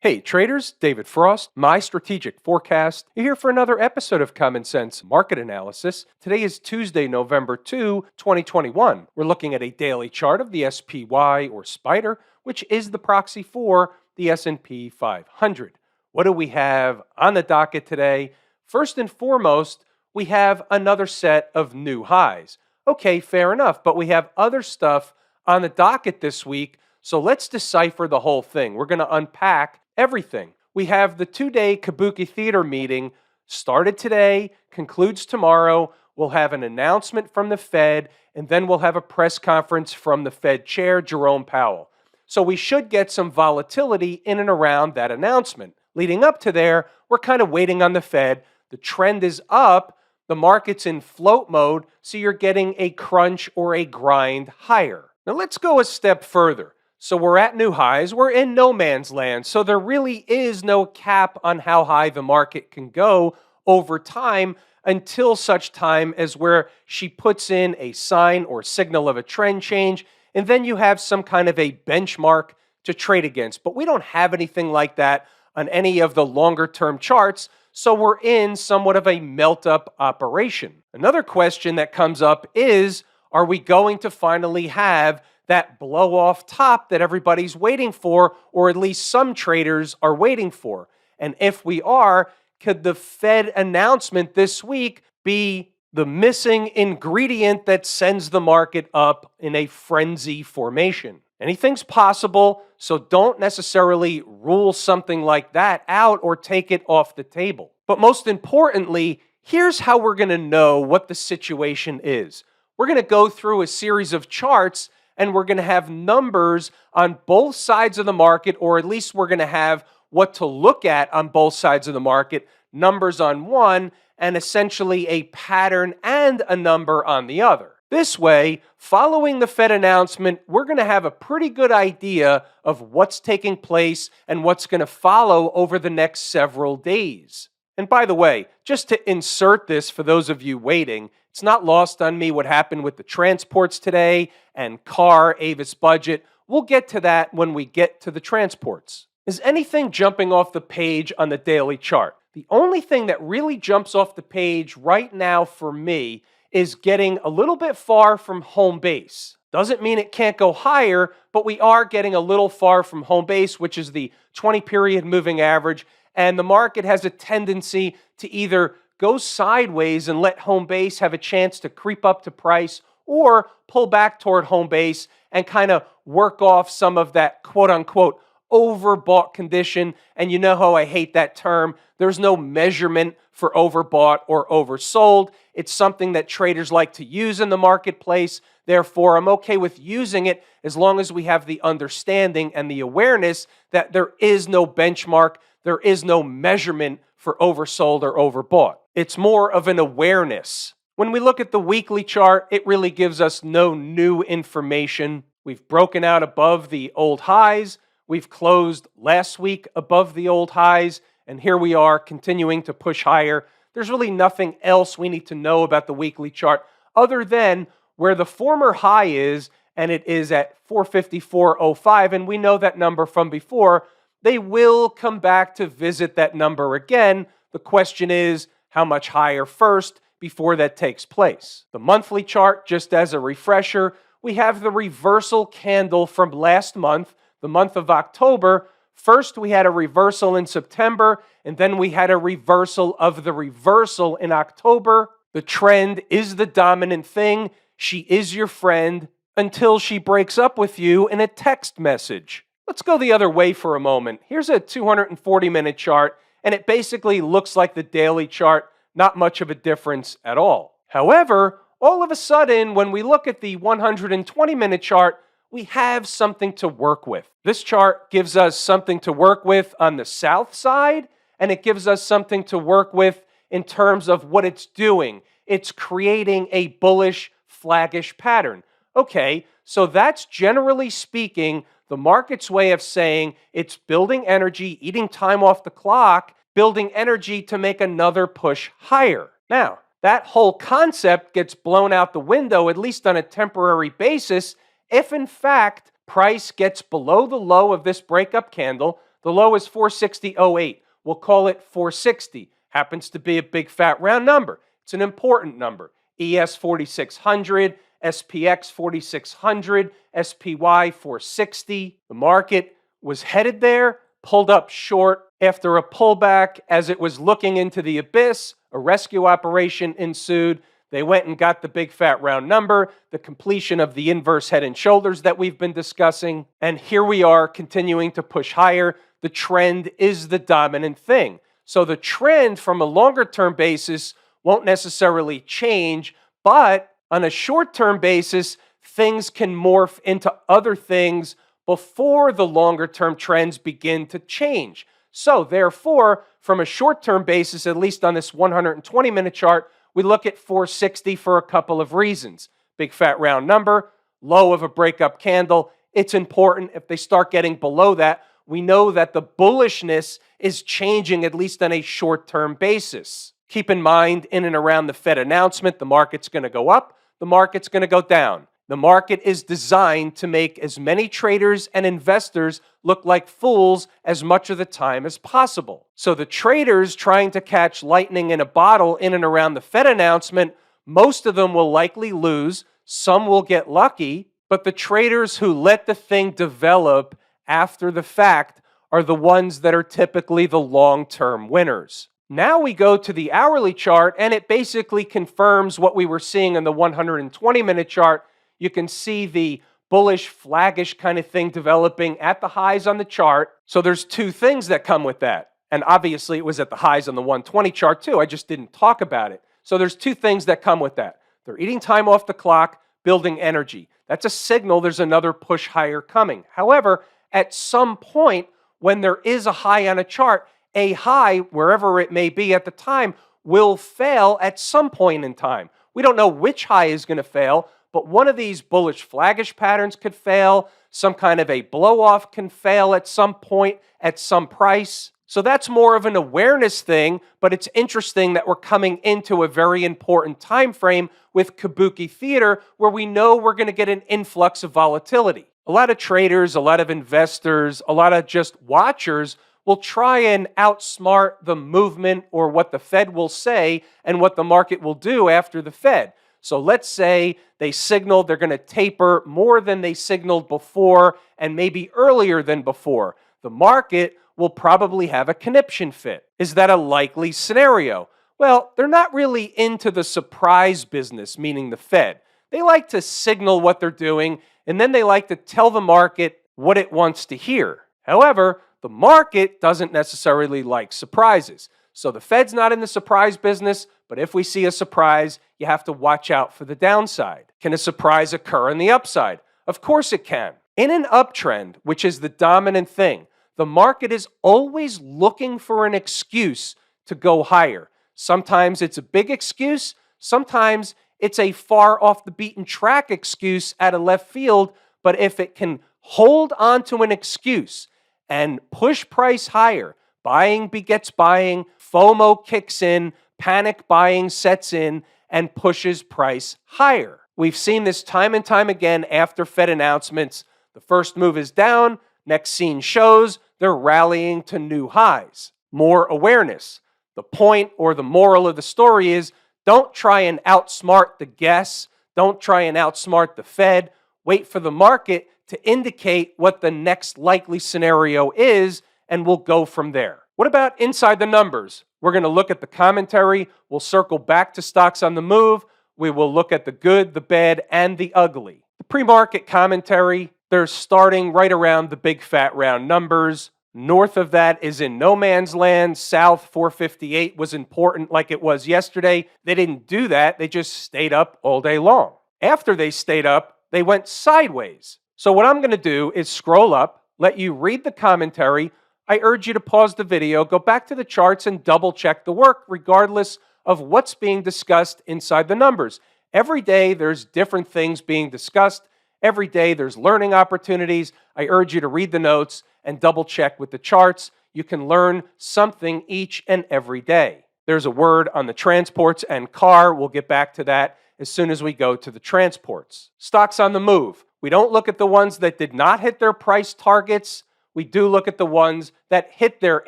Hey traders, David Frost, my strategic forecast. You're here for another episode of Common Sense Market Analysis. Today is Tuesday, November 2, 2021. We're looking at a daily chart of the SPY or Spider, which is the proxy for the S&P 500. What do we have on the docket today? First and foremost, we have another set of new highs. Okay, fair enough, but we have other stuff on the docket this week, so let's decipher the whole thing. We're going to unpack everything. We have the two-day Kabuki theater meeting started today, concludes tomorrow. We'll have an announcement from the Fed, and then we'll have a press conference from the Fed chair, Jerome Powell. So we should get some volatility in and around that announcement. Leading up to there, we're kind of waiting on the Fed. The trend is up. The market's in float mode, so you're getting a crunch or a grind higher. Now let's go a step further. So we're at new highs. We're in no man's land. So there really is no cap on how high the market can go over time until such time as where she puts in a sign or signal of a trend change. And then you have some kind of a benchmark to trade against. But we don't have anything like that on any of the longer term charts. So we're in somewhat of a melt-up operation. Another question that comes up is, are we going to finally have that blow-off top that everybody's waiting for, or at least some traders are waiting for? And if we are, could the Fed announcement this week be the missing ingredient that sends the market up in a frenzy formation? Anything's possible, so don't necessarily rule something like that out or take it off the table. But most importantly, here's how we're going to know what the situation is. We're going to go through a series of charts, and we're going to have numbers on both sides of the market, or at least we're going to have what to look at on both sides of the market, numbers on one, and essentially a pattern and a number on the other. This way, following the Fed announcement, we're going to have a pretty good idea of what's taking place and what's going to follow over the next several days. And by the way, just to insert this for those of you waiting, it's not lost on me what happened with the transports today and car Avis budget. We'll get to that when we get to the transports. Is anything jumping off the page on the daily chart? The only thing that really jumps off the page right now for me is getting a little bit far from home base. Doesn't mean it can't go higher, but we are getting a little far from home base, which is the 20-period moving average, and the market has a tendency to either go sideways and let home base have a chance to creep up to price, or pull back toward home base and kind of work off some of that quote-unquote overbought condition. And you know how I hate that term. There's no measurement for overbought or oversold. It's something that traders like to use in the marketplace. Therefore, I'm okay with using it as long as we have the understanding and the awareness that there is no benchmark, there is no measurement for oversold or overbought. It's more of an awareness. When we look at the weekly chart, it really gives us no new information. We've broken out above the old highs. We've closed last week above the old highs, and here we are continuing to push higher. There's really nothing else we need to know about the weekly chart other than where the former high is, and it is at 454.05, and we know that number from before. They will come back to visit that number again. The question is, how much higher first before that takes place? The monthly chart, just as a refresher, we have the reversal candle from last month, the month of October. First, we had a reversal in September, and then we had a reversal of the reversal in October. The trend is the dominant thing. She is your friend until she breaks up with you in a text message. Let's go the other way for a moment. Here's a 240-minute chart, and it basically looks like the daily chart, not much of a difference at all. However, all of a sudden, when we look at the 120-minute chart, we have something to work with. This chart gives us something to work with on the south side, and it gives us something to work with in terms of what it's doing. It's creating a bullish, flaggish pattern. Okay, so that's generally speaking the market's way of saying it's building energy, eating time off the clock, building energy to make another push higher. Now, that whole concept gets blown out the window, at least on a temporary basis, if in fact price gets below the low of this breakup candle. The low is 460.08. We'll call it 460. Happens to be a big fat round number. It's an important number. ES 4600, SPX 4600, SPY 460. The market was headed there, pulled up short after a pullback as it was looking into the abyss. A rescue operation ensued. They went and got the big fat round number, the completion of the inverse head and shoulders that we've been discussing. And here we are continuing to push higher. The trend is the dominant thing. So the trend from a longer term basis won't necessarily change, but on a short term basis, things can morph into other things before the longer term trends begin to change. So therefore, from a short term basis, at least on this 120-minute chart, we look at 460 for a couple of reasons. Big fat round number, low of a breakup candle. It's important. If they start getting below that, we know that the bullishness is changing, at least on a short-term basis. Keep in mind, in and around the Fed announcement, the market's going to go up, the market's going to go down. The market is designed to make as many traders and investors look like fools as much of the time as possible. So the traders trying to catch lightning in a bottle in and around the Fed announcement, most of them will likely lose, some will get lucky, but the traders who let the thing develop after the fact are the ones that are typically the long-term winners. Now we go to the hourly chart, and it basically confirms what we were seeing in the 120-minute chart. You can see the bullish, flaggish kind of thing developing at the highs on the chart. So there's two things that come with that. And obviously it was at the highs on the 120 chart too. I just didn't talk about it. So there's two things that come with that. They're eating time off the clock, building energy. That's a signal there's another push higher coming. However, at some point when there is a high on a chart, a high, wherever it may be at the time, will fail at some point in time. We don't know which high is going to fail, but one of these bullish flaggish patterns could fail. Some kind of a blow-off can fail at some point, at some price. So that's more of an awareness thing, but it's interesting that we're coming into a very important time frame with Kabuki theater where we know we're going to get an influx of volatility. A lot of traders, a lot of investors, a lot of just watchers will try and outsmart the movement or what the Fed will say and what the market will do after the Fed. So let's say they signaled they're going to taper more than they signaled before and maybe earlier than before. The market will probably have a conniption fit. Is that a likely scenario? Well, they're not really into the surprise business, meaning the Fed. They like to signal what they're doing, and then they like to tell the market what it wants to hear. However, the market doesn't necessarily like surprises. So the Fed's not in the surprise business, but if we see a surprise, you have to watch out for the downside. Can a surprise occur on the upside? Of course it can. In an uptrend, which is the dominant thing, the market is always looking for an excuse to go higher. Sometimes it's a big excuse, sometimes it's a far off the beaten track excuse at a left field, but if it can hold on to an excuse and push price higher, buying begets buying, FOMO kicks in, panic buying sets in, and pushes price higher. We've seen this time and time again after Fed announcements. The first move is down, next scene shows they're rallying to new highs. More awareness. The point or the moral of the story is don't try and outsmart the guess. Don't try and outsmart the Fed. Wait for the market to indicate what the next likely scenario is, and we'll go from there. What about inside the numbers? We're going to look at the commentary. We'll circle back to stocks on the move. We will look at the good, the bad, and the ugly. The pre-market commentary, they're starting right around the big fat round numbers. North of that is in no man's land. South 458 was important like it was yesterday. They didn't do that. They just stayed up all day long. After they stayed up, they went sideways. So what I'm going to do is scroll up, let you read the commentary. I urge you to pause the video, go back to the charts, and double check the work regardless of what's being discussed inside the numbers. Every day there's different things being discussed. Every day there's learning opportunities. I urge you to read the notes and double check with the charts. You can learn something each and every day. There's a word on the transports and car. We'll get back to that as soon as we go to the transports. Stocks on the move. We don't look at the ones that did not hit their price targets. we do look at the ones that hit their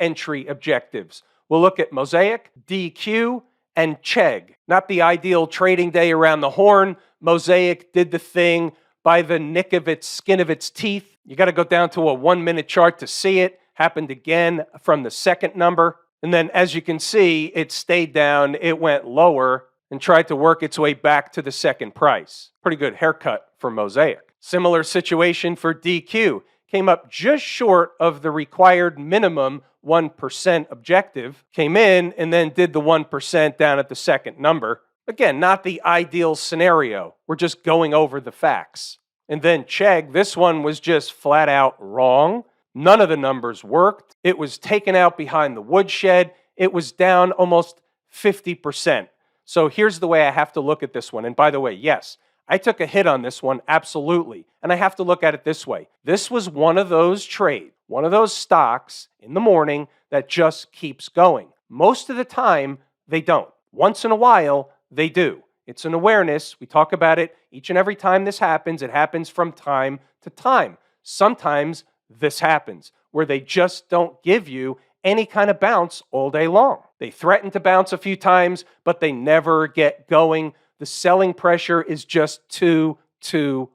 entry objectives. We'll look at Mosaic, DQ, and Chegg. Not the ideal trading day around the horn. Mosaic did the thing by the nick of its skin of its teeth. You got to go down to a 1-minute chart to see it. Happened again from the second number. And then as you can see, it stayed down, it went lower and tried to work its way back to the second price. Pretty good haircut for Mosaic. Similar situation for DQ. Came up just short of the required minimum 1% objective. Came in and then did the 1% down at the second number. Again, not the ideal scenario. We're just going over the facts. And then Chegg, this one was just flat out wrong. None of the numbers worked. It was taken out behind the woodshed. It was down almost 50%. So here's the way I have to look at this one. And by the way, yes, I took a hit on this one, absolutely. And I have to look at it this way. This was one of those trades, one of those stocks in the morning that just keeps going. Most of the time, they don't. Once in a while, they do. It's an awareness. We talk about it each and every time this happens. It happens from time to time. Sometimes this happens where they just don't give you any kind of bounce all day long. They threaten to bounce a few times, but they never get going. The selling pressure is just too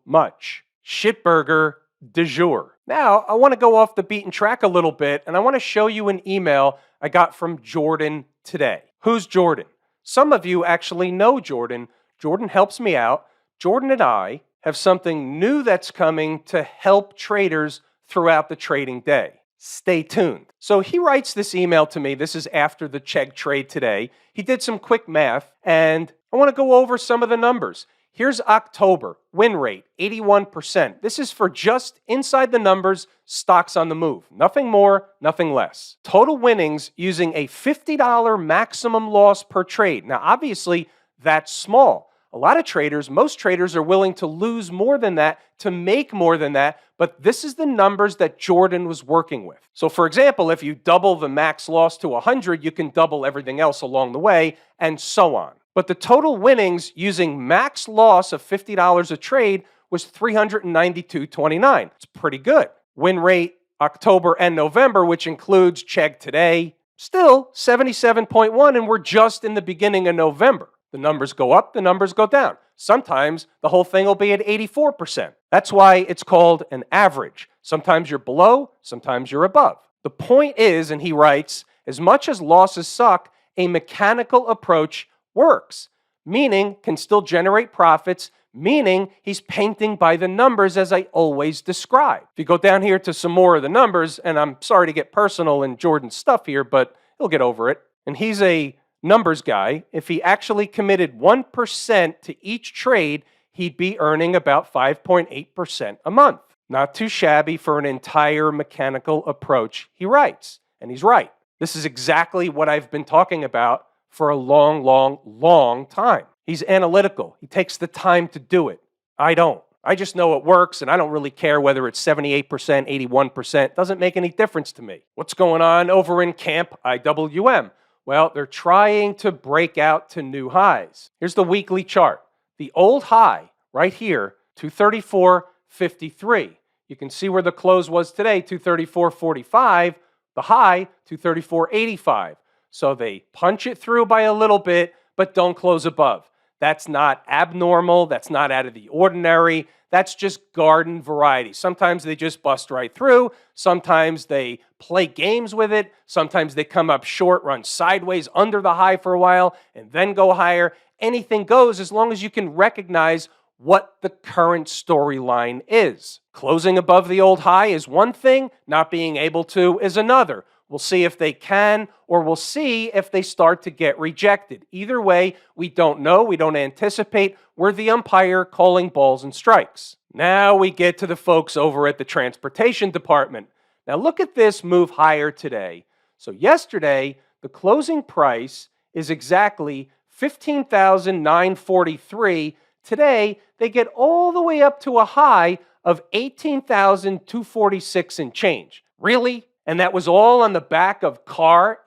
much. Shitburger du jour. Now, I want to go off the beaten track a little bit, and I want to show you an email I got from Jordan today. Who's Jordan? Some of you actually know Jordan. Jordan helps me out. Jordan and I have something new that's coming to help traders throughout the trading day. Stay tuned. So he writes this email to me. This is after the Chegg trade today. He did some quick math, and I want to go over some of the numbers. Here's October, win rate, 81%. This is for just inside the numbers, stocks on the move. Nothing more, nothing less. Total winnings using a $50 maximum loss per trade. Now, obviously, that's small. A lot of traders, most traders are willing to lose more than that, to make more than that, but this is the numbers that Jordan was working with. So for example, if you double the max loss to 100, you can double everything else along the way, and so on. But the total winnings using max loss of $50 a trade was $392.29. It's pretty good. Win rate October and November, which includes Chegg today, still 77.1, and we're just in the beginning of November. The numbers go up, the numbers go down. Sometimes the whole thing will be at 84%. That's why it's called an average. Sometimes you're below, sometimes you're above. The point is, and he writes, as much as losses suck, a mechanical approach works, meaning can still generate profits, meaning he's painting by the numbers as I always describe. If you go down here to some more of the numbers, and I'm sorry to get personal in Jordan's stuff here, but he'll get over it. And he's a numbers guy. If he actually committed 1% to each trade, he'd be earning about 5.8% a month. Not too shabby for an entire mechanical approach, he writes. And he's right. This is exactly what I've been talking about for a long time. He's analytical. He takes the time to do it. I don't. I just know it works, and I don't really care whether it's 78%, 81%. Doesn't make any difference to me. What's going on over in Camp IWM? Well, they're trying to break out to new highs. Here's the weekly chart. The old high right here, 234.53. You can see where the close was today, 234.45. The high, 234.85. So they punch it through by a little bit, but don't close above. That's not abnormal. That's not out of the ordinary. That's just garden variety. Sometimes they just bust right through. Sometimes they play games with it. Sometimes they come up short, run sideways under the high for a while, and then go higher. Anything goes as long as you can recognize what the current storyline is. Closing above the old high is one thing. Not being able to is another. We'll see if they can, or we'll see if they start to get rejected. Either way, we don't know. We don't anticipate. We're the umpire calling balls and strikes. Now we get to the folks over at the transportation department. Now look at this move higher today. So yesterday, the closing price is exactly $15,943. Today, they get all the way up to a high of $18,246 and change. Really? And that was all on the back of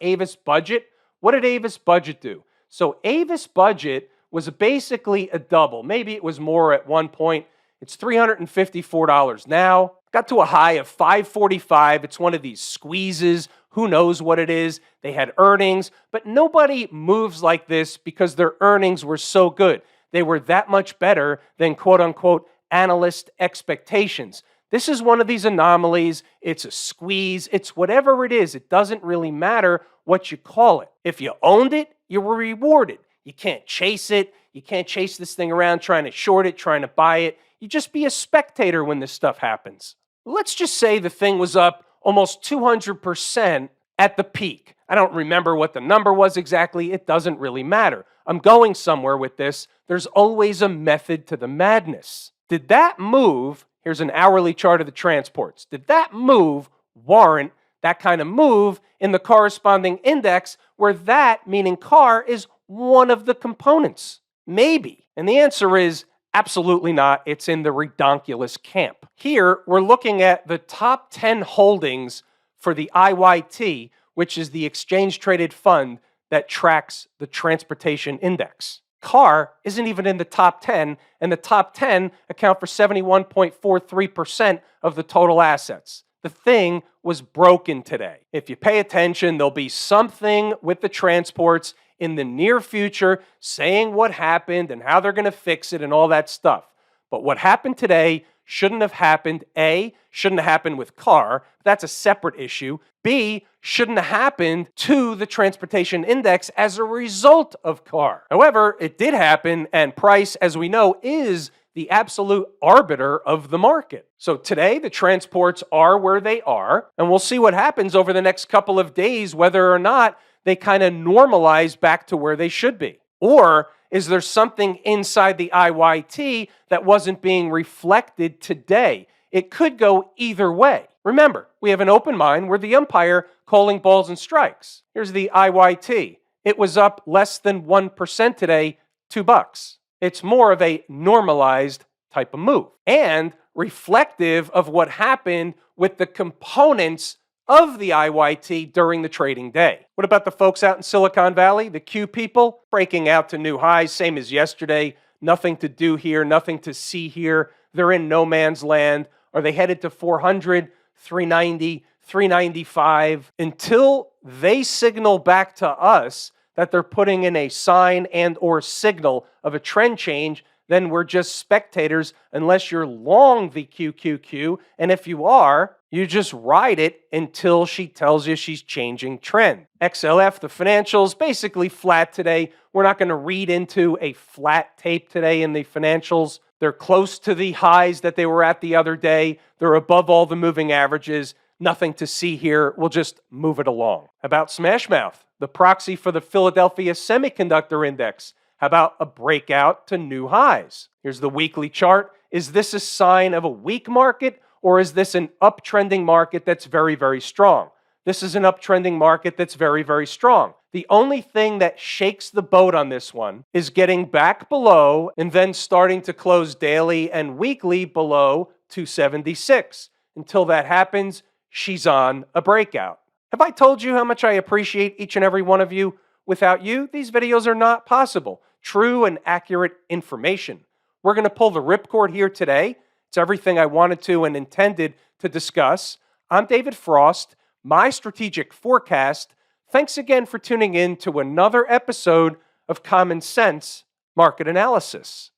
Avis Budget. What did Avis Budget do? So Avis Budget was basically a double. Maybe it was more at one point. It's $354 now. Got to a high of 545. It's one of these squeezes. Who knows what it is? They had earnings, but nobody moves like this because their earnings were so good. They were that much better than quote unquote analyst expectations. This is one of these anomalies. It's a squeeze. It's whatever it is. It doesn't really matter what you call it. If you owned it, you were rewarded. You can't chase it. You can't chase this thing around trying to short it, trying to buy it. You just be a spectator when this stuff happens. Let's just say the thing was up almost 200% at the peak. I don't remember what the number was exactly. It doesn't really matter. I'm going somewhere with this. There's always a method to the madness. Did that move, here's an hourly chart of the transports, did that move warrant that kind of move in the corresponding index where that, meaning car, is one of the components? Maybe. And the answer is absolutely not. It's in the redonkulous camp. Here, we're looking at the top 10 holdings for the IYT, which is the exchange-traded fund that tracks the transportation index. Car isn't even in the top 10, and the top 10 account for 71.43% of the total assets. The thing was broken today. If you pay attention, there'll be something with the transports in the near future saying what happened and how they're going to fix it and all that stuff. But what happened today shouldn't have happened. A, shouldn't have happened with car. That's a separate issue. B, shouldn't have happened to the transportation index as a result of car. However, it did happen, and price, as we know, is the absolute arbiter of the market. So today, the transports are where they are, and we'll see what happens over the next couple of days, whether or not they kind of normalize back to where they should be. Or is there something inside the IYT that wasn't being reflected today? It could go either way. Remember, we have an open mind. We're the umpire calling balls and strikes. Here's the IYT. It was up less than 1% today, $2. It's more of a normalized type of move and reflective of what happened with the components of the IYT during the trading day. What about the folks out in Silicon Valley, the Q people, breaking out to new highs, same as yesterday? Nothing to do here, nothing to see here. They're in no man's land. Are they headed to 400, 390, 395? Until they signal back to us that they're putting in a sign and or signal of a trend change, then we're just spectators unless you're long the QQQ. And if you are, you just ride it until she tells you she's changing trend. XLF, the financials, basically flat today. We're not going to read into a flat tape today in the financials. They're close to the highs that they were at the other day. They're above all the moving averages. Nothing to see here. We'll just move it along. How about Smashmouth, the proxy for the Philadelphia Semiconductor Index? How about a breakout to new highs? Here's the weekly chart. Is this a sign of a weak market, or is this an uptrending market that's very, very strong? This is an uptrending market that's very, very strong. The only thing that shakes the boat on this one is getting back below and then starting to close daily and weekly below 276. Until that happens, she's on a breakout. Have I told you how much I appreciate each and every one of you? Without you, these videos are not possible. True and accurate information. We're going to pull the ripcord here today. It's everything I wanted to and intended to discuss. I'm David Frost, my strategic forecast. Thanks again for tuning in to another episode of Common Sense Market Analysis.